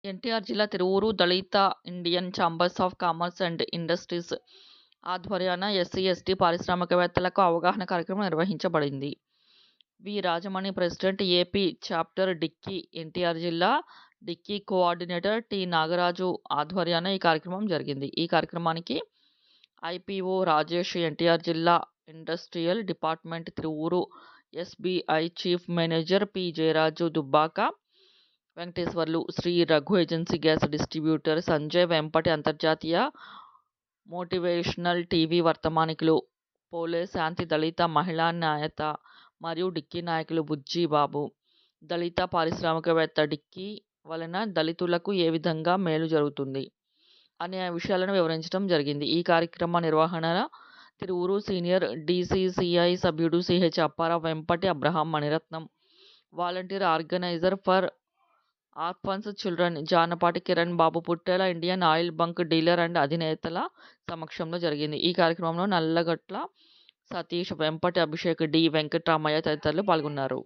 ఎన్టీఆర్ జిల్లా తిరువూరు దళిత Indian chambers of commerce and industries ఆధ్వర్యాన ఎస్సీ, ఎస్టీ పారిశ్రామికవేత్తలకు అవగాహన కార్యక్రమం నిర్వహించబడింది. V. Rajamani president, AP chapter DICCI NTR జిల్లా డిక్కీ కోఆర్డినేటర్ టి. నాగరాజు ఆధ్వర్యాన ఈ కార్యక్రమం జరిగింది. ఈ కార్యక్రమానికి ఐపీఓ రాజేష్, ఎన్టీఆర్ జిల్లా industrial department Tiruvuru SBI chief manager P. Jayaraju, Dubbaka Venkateswarlu, Sri Raghu agency gas distributor Sanjay Vempati, అంతర్జాతీయ మోటివేషనల్ టీవీ వర్తమానికులు పోలే శాంతి, దళిత మహిళా న్యాయత మరియు డిక్కీ నాయకులు బుజ్జి బాబు, దళిత పారిశ్రామికవేత్త డిక్కీ వలన దళితులకు ఏ విధంగా మేలు జరుగుతుంది అనే విషయాలను వివరించడం జరిగింది. ఈ కార్యక్రమ నిర్వహణ తిరువూరు సీనియర్ డీసీసీఐ సభ్యుడు CH Apparao, Vempati Abraham, Maniratnam, volunteer organiser for orphans children Janapati Kiran Babu, Puttela Indian oil bunk dealer and అధినేతల సమక్షంలో జరిగింది. ఈ కార్యక్రమంలో నల్లగట్ల సతీష్, వెంపటి అభిషేక్, డి. వెంకట్రామయ్య తదితరులు పాల్గొన్నారు.